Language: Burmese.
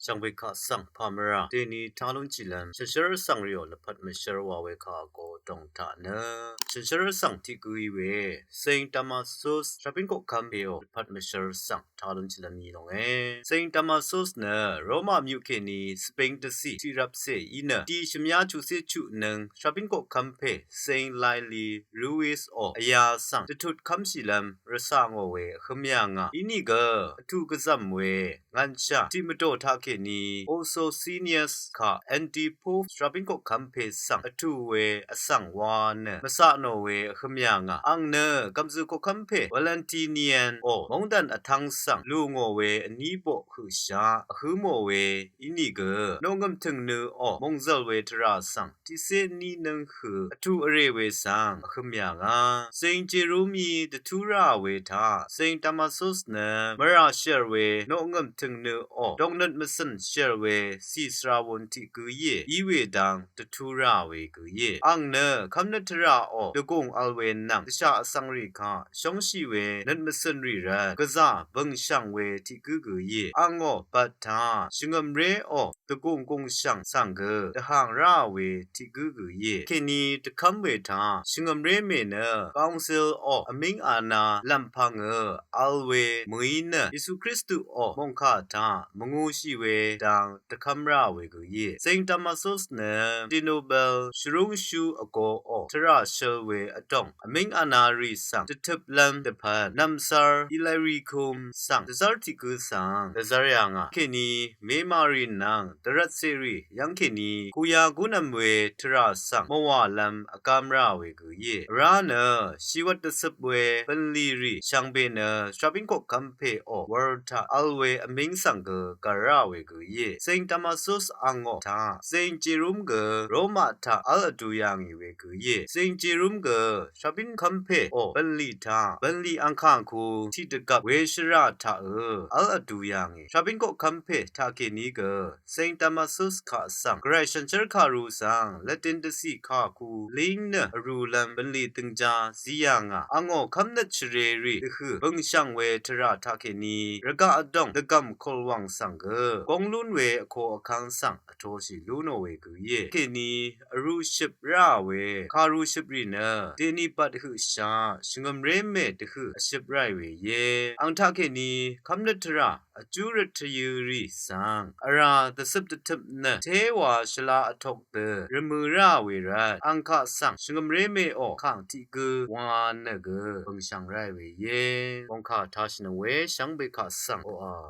上位卡上帕梅拉，对你讨论起来，是十二上日有了拍没十二话为卡过动他呢？是十二上提古以为，Saint Damasus 上边个看没有拍没十二上讨论起来你懂诶？Saint Damasus 呢，罗马မြို့ခေနီစပိန်တစီတိရပ်စေဤနတီရှမြာချုစေချုနံရှပင်ကိုကမ်ဖေစိန်လိုင်လီရူဝစ်အောအယာဆန်တထုတ်ခမ်စီလမ်ရဆာငောဝေခမယာငါဤနီကအထုကဇမ်ဝေငန်ချာတိမတောထားခေနီ also seniors ခာ anti poof ရှပင်ကိုကမ်ဖေဆန်အထုဝေအဆန်ဝါနမဆာနိုဝေခမယာငါအန်နကမ်ဇုကိုကမ်ဖေ Valentinian အောမုန်ဒန်အထန်းဆန်လူငောဝေအနီးပိုခုရှာအခုမောဝေဤနီကနောငမ်ထင်နအောမုံဇလ်ဝေထရာဆန်တိစေနီနန်ခုအထုအရေဝေဆန်အခမယာငါစိန်ဂျေရိုမီတထူရာဝေသာစိန်တမဆုစနမရာရှယ်ဝေနောငမ်ထင်နအောဒေါနတ်မစန်ရှယ်ဝေစီစရာဝန်တီကူယေဤဝေဒံတထူရာဝေကူယေအန်နခမ်နထရာအောတကုံအလ်ဝေနံတခြားအစံရိခရှုံးရှိဝေနတ်မစန်ရိရကစားဘင်ရှံဝေတီကူကူယေအငောပတ်သာရှင်ငမ်ရေအောတကုံကုံရှံဆန်ကတဟန်ရာဝေတီကူကူယေခေနီတခမ်ဝေသာရှင်ငမ်ရေမေနကောင်ဆယ်အောအမင်းအာနာလမ်ဖငအလ်ဝေမွေးနယေရှုခရစ်တုအောမုန်ခါသာမငိုရှိဝေတံတခမ်ရာဝေကူယေစိန်တမဆုစနဒီနိုဘယ်ရှရုံရှူအကောအောထရာရှယ်ဝေအတောင်အမင်းအာနာရီဆန်တထပ်လမ်တဖန်နမ်ဆာအီလိုက်ရီခုမ်ဆန်တဇာတီကူဆန်တဇာရယာငါခေနီမေမာရီနန်တရတ်စီရီယန်ခေနီကိုယာဂုနမ်ဝေထရာဆန်မောဝလမ်အကမ်ရာဝေကူယေရာနရှိဝတ်တဆပ်ဝေပန်လီရီရှန်ဘေနရှပင်ကိုကမ်ဖေအောဝါတာအလ်ဝေအမင်းဆန်ကကရာဝေကူယေစိန်တမဆုစအငောသာစိန်ဂျေရုမ်ကရောမတာအလ်အတူယာငီဝေကူယေစိန်ဂျေရုမ်ကရှပင်ကမ်ဖေအောပန်လီသာပန်လီအန်ခန့်ခုတီတကဝေရှရာတာအလ်အတူယာငီရှပင်ကိုကမ်ဖေတာကေနီကစိန်တမဆုစခါဆန်ဂရရှင်ချာခါရူဆန်လက်တင်တစီခါကူလင်းနရူလမ်ပန်လီတင်ဂျာဇီယာငါအငောခမ်နတ်ချရေရီခုဘင်ရှန်ဝေထရာတာကေနီရကအဒေါန်ဒကမ်ခေါလဝမ်ဆန်ကဂုံလွန်းဝေအခေါ်အခန်းဆန်အထောရှိလူနိုဝေကူယေကေနီအရူရှိပရာဝေခါရူရှိပရီနတေနီပတ်ခုရှာရှင်ငမ်ရေမေတခုအရှိပရိုင်ဝေယေအန်တာကေနီခမ်နတ်ထရာအကျူရထယူရီဆန်အရာသစပ်တထပ်နတေဝါရှလာအထောက်တရမူရာဝေရအန်ခဆန်ရှင်ငမ်ရေမေအောခန့်တီကူဝါနဂဘင်ရှန်ရိုင်ဝေယေဘုံခါတာရှင်ဝေရှန်ဘေခဆန်အော